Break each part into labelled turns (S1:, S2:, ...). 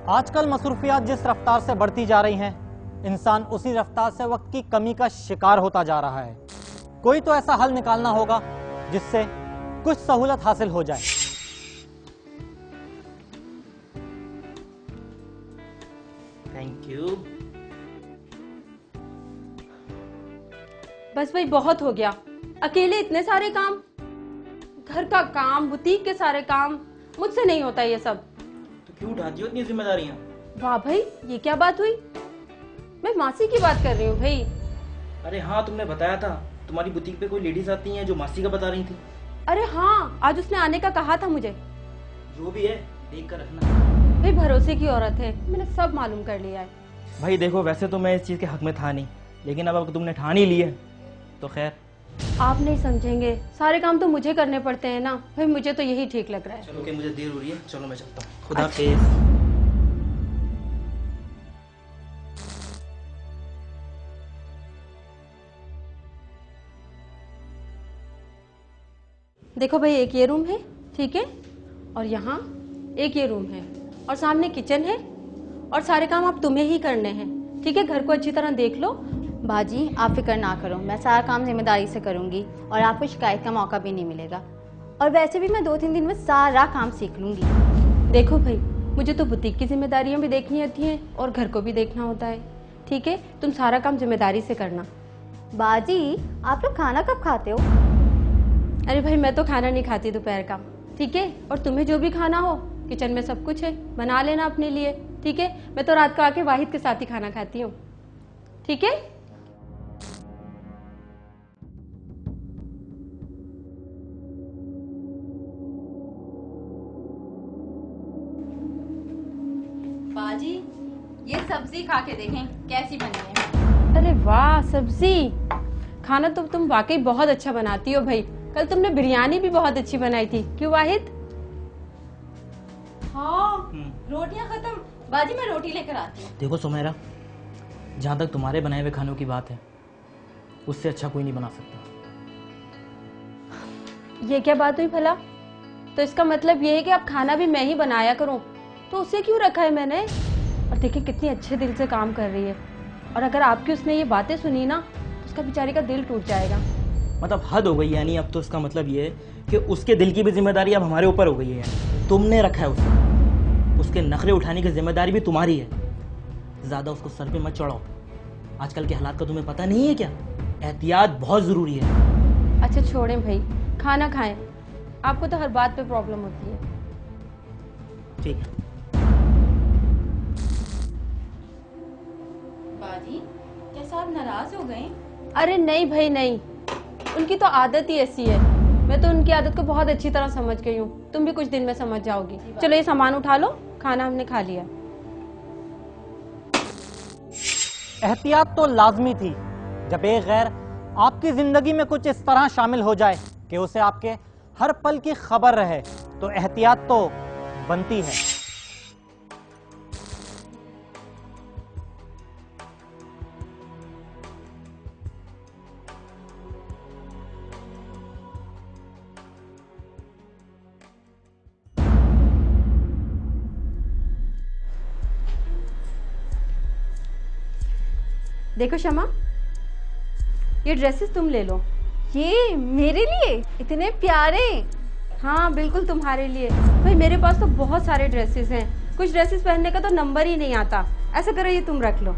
S1: आजकल मसरूफियात जिस रफ्तार से बढ़ती जा रही हैं, इंसान उसी रफ्तार से वक्त की कमी का शिकार होता जा रहा है। कोई तो ऐसा हल निकालना होगा जिससे कुछ सहूलत हासिल हो जाए।
S2: Thank you.
S3: बस भाई बहुत हो गया, अकेले इतने सारे काम, घर का काम, बुटीक के सारे काम, मुझसे नहीं होता ये सब।
S2: तो क्यों उठाती हो इतनी जिम्मेदारियां?
S3: वाह भाई, ये क्या बात हुई? मैं मासी की बात कर रही हूँ भाई।
S2: अरे हाँ, तुमने बताया था तुम्हारी बुटीक पे कोई लेडीज आती हैं जो मासी का बता रही थी।
S3: अरे हाँ, आज उसने आने का कहा था मुझे।
S2: जो भी है देख कर रखना।
S3: भाई भरोसे की औरत है, मैंने सब मालूम कर लिया है।
S2: भाई देखो, वैसे तो मैं इस चीज के हक में था नहीं, लेकिन अब तुमने ठान ही ली है तो खैर।
S3: आप नहीं समझेंगे, सारे काम तो मुझे करने पड़ते हैं ना भाई, मुझे तो यही ठीक लग रहा है।
S2: चलो, कि मुझे देर हो रही है, चलो मैं चलता हूँ। खुदा हाफिज।
S3: देखो भाई, एक ये रूम है, ठीक है, और यहाँ एक ये रूम है, और सामने किचन है, और सारे काम आप तुम्हें ही करने हैं, ठीक है? घर को अच्छी तरह देख लो।
S4: बाजी आप फिक्र ना करो, मैं सारा काम जिम्मेदारी से करूंगी और आपको शिकायत का मौका भी नहीं मिलेगा। और वैसे भी मैं 2-3 दिन में सारा काम सीख लूंगी।
S3: देखो भाई, मुझे तो बुटीक की जिम्मेदारियां भी देखनी होती हैं और घर को भी देखना होता है, ठीक है? तुम सारा काम जिम्मेदारी से करना।
S4: बाजी आप लोग खाना कब खाते हो?
S3: अरे भाई, मैं तो खाना नहीं खाती दोपहर का, ठीक है? और तुम्हें जो भी खाना हो, किचन में सब कुछ है, बना लेना अपने लिए, ठीक है? मैं तो रात को आके वाहिद के साथ ही खाना खाती हूँ, ठीक है?
S4: बाजी ये सब्जी खा के देखें कैसी बनी है।
S3: अरे वाह, सब्जी! खाना तो तुम वाकई बहुत अच्छा बनाती हो भाई। कल तुमने बिरयानी भी बहुत अच्छी बनाई थी, क्यों वाहिद?
S4: हाँ, रोटियां खत्म, बाजी मैं रोटी लेकर आती हूँ।
S2: देखो सुमेरा, जहाँ तक तुम्हारे बनाए हुए खानों की बात है, उससे अच्छा कोई नहीं बना सकता।
S3: ये क्या बात हुई भला? तो इसका मतलब ये है कि अब खाना भी मैं ही बनाया करूं, तो उसे क्यों रखा है मैंने? और देखिए कितनी अच्छे दिल से काम कर रही है, और अगर आपकी उसने ये बातें सुनी ना तो उसका बेचारी का दिल टूट जाएगा।
S2: मतलब हद हो गई, यानी अब तो इसका मतलब ये है कि उसके दिल की भी जिम्मेदारी अब हमारे ऊपर हो गई है। यानी तुमने रखा है उसे, उसके नखरे उठाने की जिम्मेदारी भी तुम्हारी है। ज़्यादा उसको सर पे मत चढ़ाओ, आजकल के हालात का तुम्हें पता नहीं है क्या? एहतियात बहुत ज़रूरी है।
S3: अच्छा छोड़ें भाई, खाना खाएं, आपको तो हर बात पे प्रॉब्लम होती है।
S2: ठीक है।
S4: बाजी क्या साहब नाराज हो गए?
S3: अरे नहीं भाई नहीं, उनकी तो आदत ही ऐसी है। मैं तो उनकी आदत को बहुत अच्छी तरह समझ गई हूँ, तुम भी कुछ दिन में समझ जाओगी। चलो ये सामान उठा लो, खाना हमने खा लिया।
S1: एहतियात तो लाजमी थी। जब एक गैर आपकी जिंदगी में कुछ इस तरह शामिल हो जाए कि उसे आपके हर पल की खबर रहे, तो एहतियात तो बनती है।
S3: देखो शमा, ये ड्रेसेस तुम ले लो।
S4: ये मेरे लिए इतने प्यारे?
S3: हाँ बिल्कुल तुम्हारे लिए। भाई मेरे पास तो बहुत सारे ड्रेसेस हैं, कुछ ड्रेसेस पहनने का तो नंबर ही नहीं आता। ऐसा करो, ये तुम रख लो,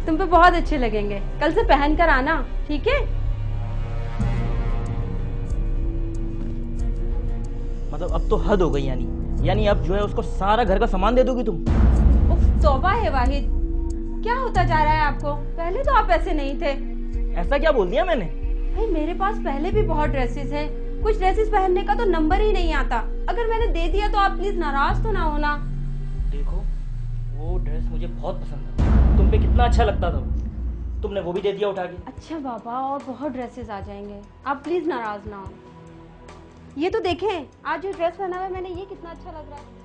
S3: तुम पे बहुत अच्छे लगेंगे, कल से पहन कर आना, ठीक है?
S2: मतलब अब तो हद हो गई, यानी अब जो है उसको सारा घर का सामान दे दोगी तुम?
S3: उफ, तौबा है वाहिद, क्या होता जा रहा है आपको? पहले तो आप ऐसे नहीं थे।
S2: ऐसा क्या बोल दिया मैंने?
S3: भाई मेरे पास पहले भी बहुत ड्रेसेस हैं, कुछ ड्रेसेस पहनने का तो नंबर ही नहीं आता। अगर मैंने दे दिया तो आप प्लीज नाराज तो ना होना।
S2: देखो, वो ड्रेस मुझे बहुत पसंद था, तुम पे कितना अच्छा लगता था, तुमने वो भी दे दिया उठा के।
S3: अच्छा बाबा, और बहुत ड्रेसेस आ जाएंगे, आप प्लीज नाराज ना हो। ये तो देखें, आज जो ड्रेस पहना हुआ है मैंने, ये कितना अच्छा लग रहा है।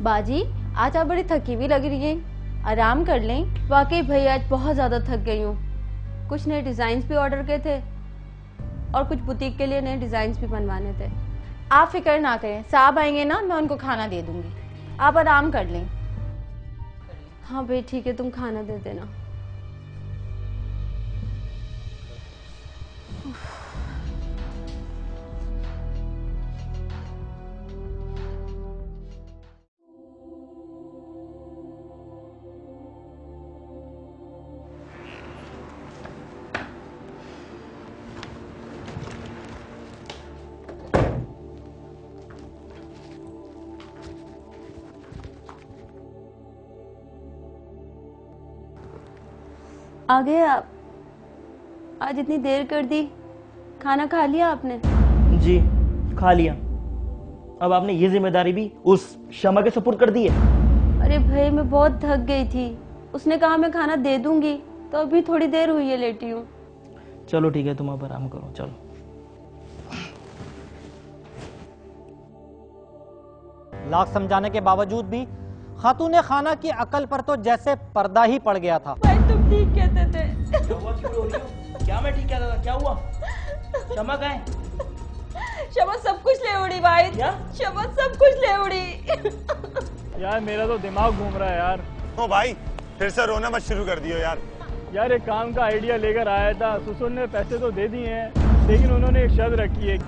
S4: बाजी, आज आप बड़ी थकी हुई लग रही हैं, आराम कर लें।
S3: वाकई भाई आज बहुत ज़्यादा थक गई हूँ। कुछ नए डिज़ाइंस भी ऑर्डर किए थे और कुछ बुटीक के लिए नए डिज़ाइंस भी बनवाने थे।
S4: आप फिक्र ना करें, साहब आएंगे ना, मैं उनको खाना दे दूंगी, आप आराम कर लें।
S3: हाँ भाई ठीक है, तुम खाना दे देना। आ गए आप? आज इतनी देर कर दी। खाना खा लिया आपने?
S2: जी खा लिया। अब आपने ये जिम्मेदारी भी उस शमा के सुपुर्द कर दी है।
S3: अरे भाई मैं बहुत थक गई थी, उसने कहा मैं खाना दे दूंगी, तो अभी थोड़ी देर हुई है लेटी हूँ।
S2: चलो ठीक है, तुम अब आराम करो, चलो।
S1: लाख समझाने के बावजूद भी खातूने खाना की अकल पर तो जैसे पर्दा ही पड़ गया था।
S3: भाई तुम ठीक कहते थे।
S2: क्या मैं ठीक कहता था? क्या हुआ? शमा कहाँ है?
S3: शमा सब कुछ ले उड़ी भाई।
S2: क्या?
S3: शमा सब कुछ ले उड़ी।
S5: यार मेरा तो दिमाग घूम रहा है यार।
S6: ओ भाई, फिर से रोना मत शुरू कर दियो यार।
S5: यार एक काम का आइडिया लेकर आया था, ससुर ने पैसे तो दे दिए हैं, लेकिन उन्होंने एक शर्त रखी है।